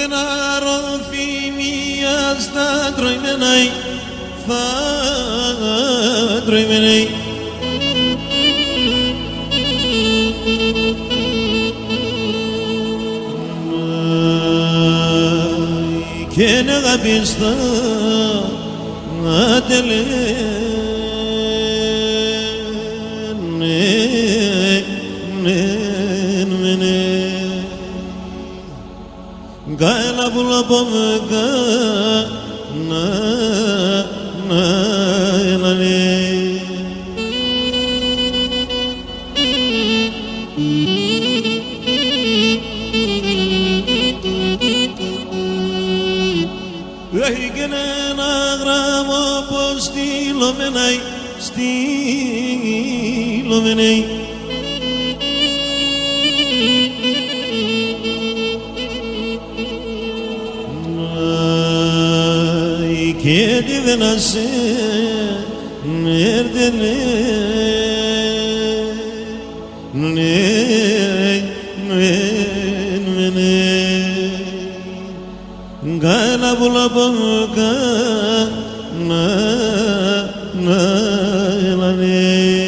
και να ροφεί μια στα τροημέναι, θα τροημέναι. Και να αγαπήστα να τελένε, Gaila bula bomga na elane Vehigene nagramo postilo menai stilo menai και τι δεν ασέ έρδενε Gaila bula bomga na elane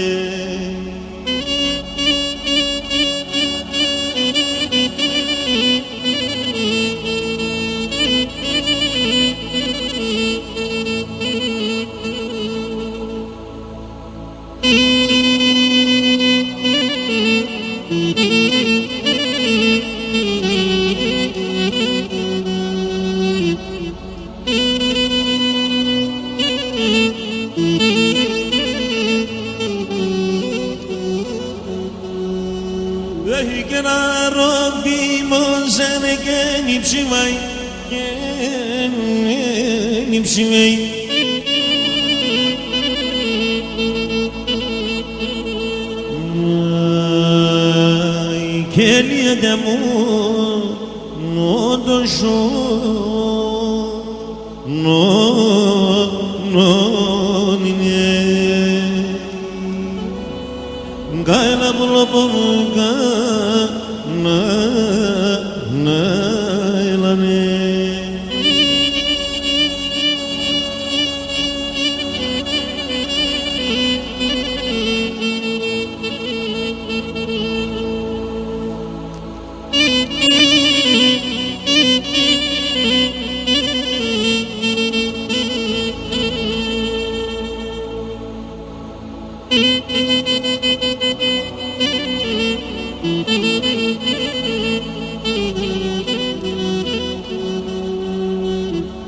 Έχει και ένα ρόβιμος είναι και νυψιμάει και νυψιμάει και λιέται μου νότο σου νόνινε Gaila bula bomga na elane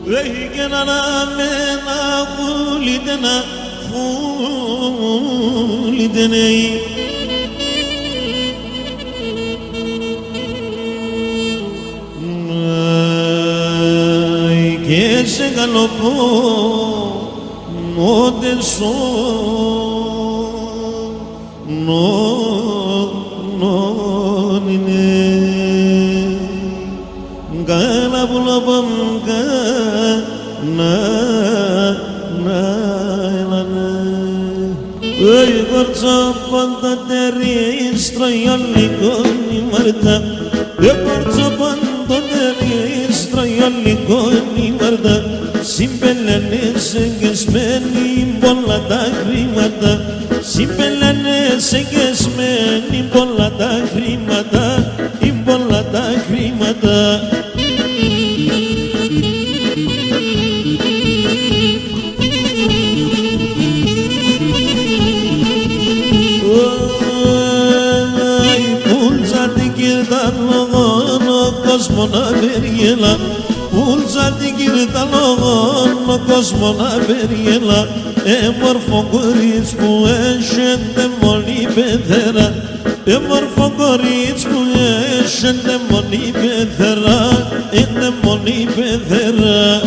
Έχει και να μένα φούλητενε και σε καλοπώ μόντε σω νόνινε Gaila bula bomga na elane Oi gorzo panta teristro yallikoni marda gorzo panta teristro yallikoni marda Συμπελάνε σε γεσμένη πολλά τα χρήματα Συμπελάνε σε γεσμένη πολλά τα χρήματα πολλά τα χρήματα Πουλτσα την κύρτα λόγω ο κόσμος κόσμο να περιέλα, ούλτσα την κυρταλόγον ο κόσμο να περιέλα, μορφό κορίτσι που έχετε μόνη πεθερά, μορφό κορίτσι που έχετε μόνη πεθερά, είναι μόνη πεθερά.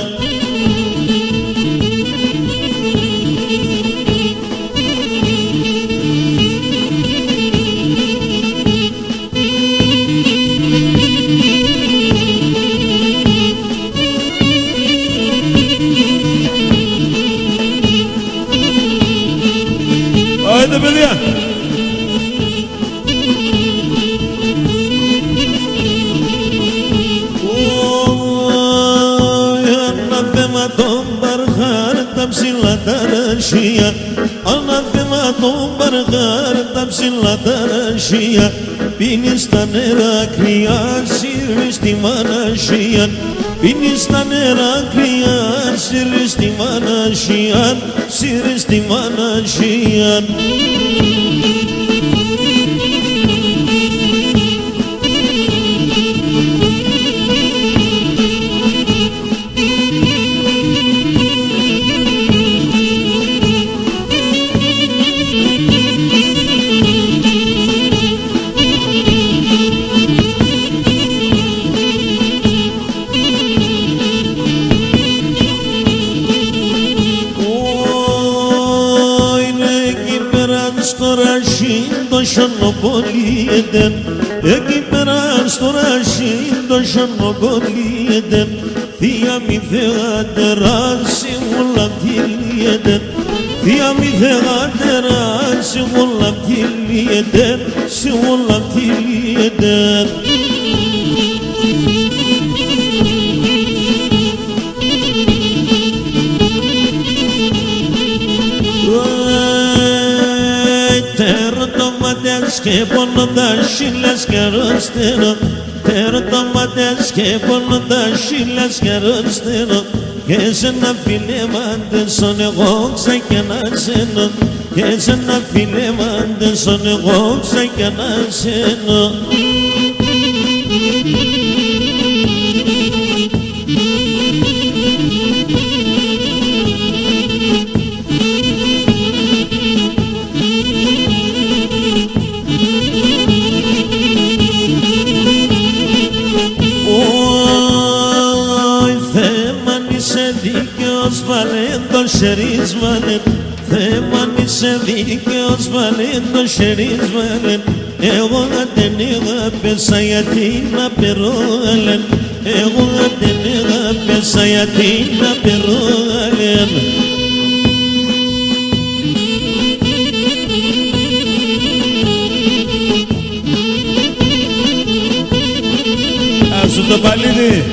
Άιντε παιδιά! Ανάθεμα τον Παρχάρ τα ψηλά τα ρασία, ανάθεμα τον Παρχάρ τα ψηλά τα ρασία, πίνεις τα νερά κρυά, σύρεις τη μανασία, πίνεις τα νερά κρυά, σύρεις τη μανασία, σύρεις τη μανασία. Στο ρασί το σιωνοπολίεται, εκεί πέρα στο ρασί το σιωνοπολίεται, θεία μη θεάτερα σίγουρα τυλίεται, θεία μη θεάτερα σίγουρα τυλίεται, σίγουρα τυλίεται. Και πόνο τα σύλλας και αρρωσταίνω, τέρω το μάτες και πόνο τα σύλλας και αρρωσταίνω, και σε ένα φίλε μάντεσον εγώ ξακιανάσαινω, και σε ένα φίλε μάντεσον εγώ ξακιανάσαινω. Βαλέντο σερις βαλέν, θέμα είσαι δίκαιος βαλέντο σερις βαλέν, εγώ δεν αγάπησα γιατί να περόλεν, εγώ δεν αγάπησα γιατί να περόλεν. Ας σου το παλίδι!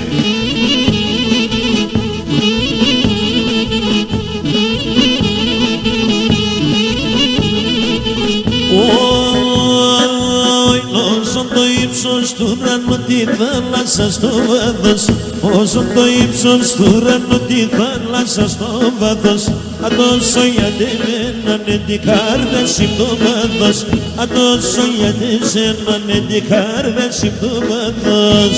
Όσο το ύψος του ουρανού τη θάλασσα στο βάθος, όσο το ύψος του ουρανού τη θάλασσα στο βάθος, τόσο γιατί μένανε την κάρδεση το βάθος, τόσο γιατί σένανε την κάρδεση το βάθος.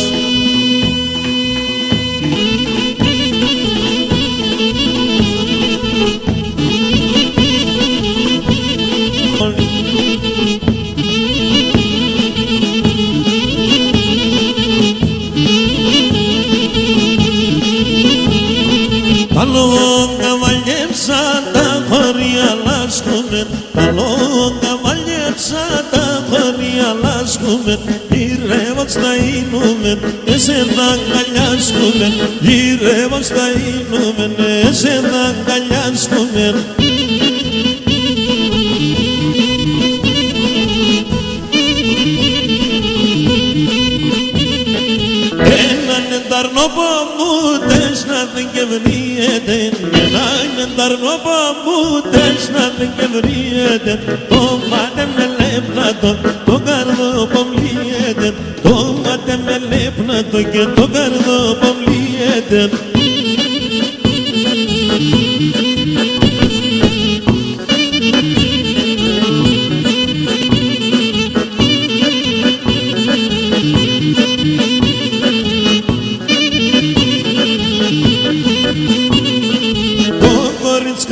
Τα λόγκα βαλιέψα τα χωριά λάσκουμεν, τα λόγκα βαλιέψα τα χωριά λάσκουμεν, γυρεύοντας τα ίνουμεν, εσένα αγκαλιάσκουμεν, γυρεύοντας τα ίνουμεν, εσένα αγκαλιάσκουμεν. Ταρνοπαμούτες να δεν κευρίεται, έναν ταρνοπαμούτες να δεν κευρίεται, το μάτε με λέπνατο, το καρδοπομλίεται, το μάτε με λέπνατο και το καρδοπομλίεται.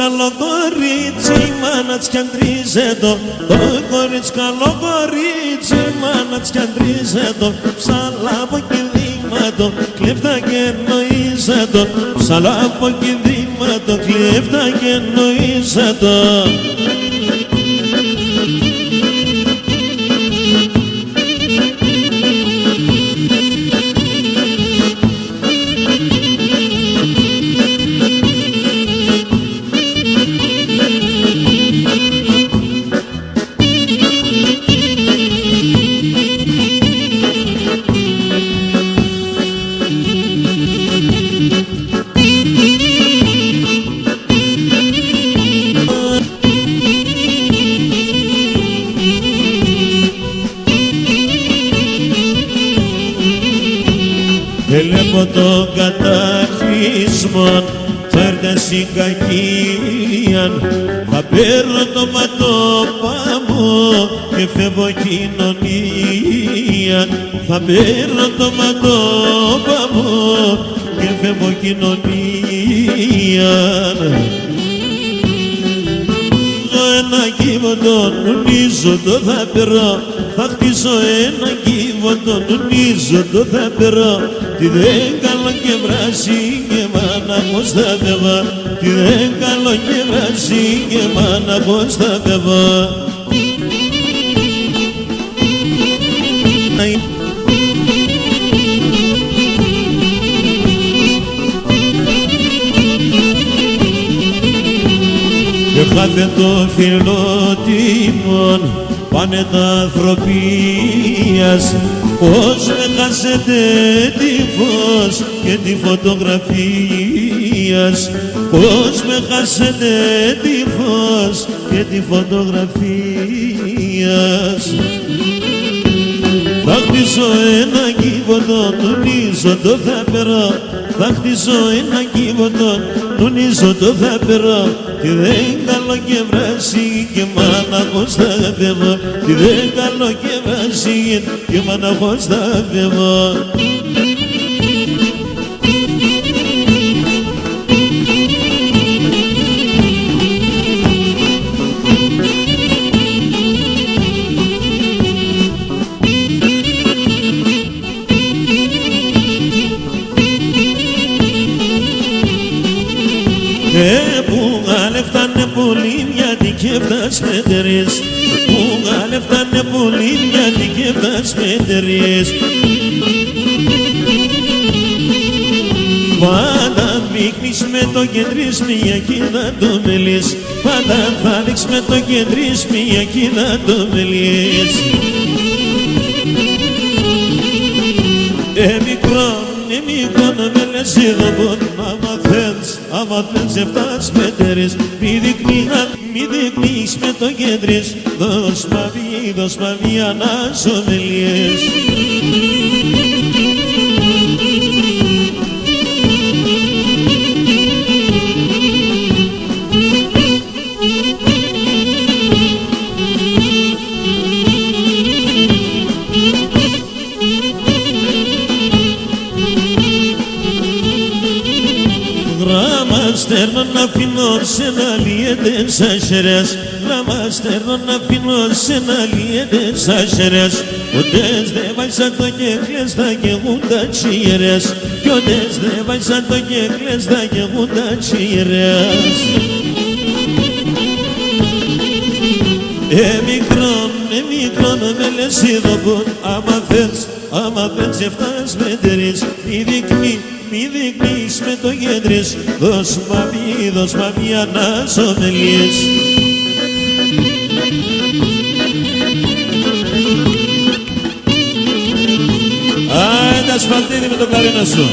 καλό κορίτσι, η μάνα της κι αντρίζετο. Το κορίτσι καλό κορίτσι, η μάνα της κι αντρίζετο. Ψαλά από κινδύματο, κλέφτα και εννοήσατο. Ψαλά από κινδύματο, κλέφτα και εννοήσατο. Ελέγχω τον καταχρήσμον, φέρτε συγκακίαν. Θα παίρνω το ματόπα μου και φεύγω κοινωνία. Θα παίρνω το ματόπα μου και φεύγω κοινωνία. Ένα κύβωτο, νουνίζω το θα περώ. Θα χτίσω ένα κύβωτο, νουνίζω το θα περώ. Τι δεν καλό και βράσει και μάνα πως θα φεύγω. Τι δεν καλό και βράσει και μάνα πως θα φεύγω. Έχατε το φιλότιμον, πάνε τα ανθρωπίας. Πώς με χάσετε τη φως και τη φωτογραφίας. Πώς με χάσετε τη φως και τη φωτογραφίας. Θα χτίσω ένα κύβωτο, νουνίζω το θα περώ. Θα χτίσω ένα κύβωτο, νουνίζω το θα περώ. Τι δεν καλό και βράσει και μάνα πως θα φεύγω. Τι δεν καλό και βράσει και μάνα πως θα φεύγω. Που γαλεύτανε πολύ γιατί και φτάς μετερές. Που γαλεύτανε πολύ γιατί και φτάς μετερές. Πάντα μίκνεις με το κεντρής μια κοίτα το μελής. Πάντα θα δείξεις με το κεντρής μια κοίτα το μελής. Μικρό να με λες εδώ πον. Άμα θες εφτάς μετερές. Μη δεικνύεις με το κεντρής. Δώσ' μα μία να σωμελιές. Στέρνω να αφήνω σε να λύεται σαν σερές. Γράμμα στέρνω να αφήνω σε να λύεται σαν σερές. Ότες δε βάζα το κεκλές θα γεγούν τα τσιερές. Κι ότες δε βάζα το κεκλές θα γεγούν τα τσιερές. Μικρό να με λες εδώ πον. Άμα θες εφτάς μετερές. Μη δεικνύεις με το κέντρες. Δώσ' μα μία να σωμελιές. Άντε ασφαλτίδι με το κλαρίνο σου.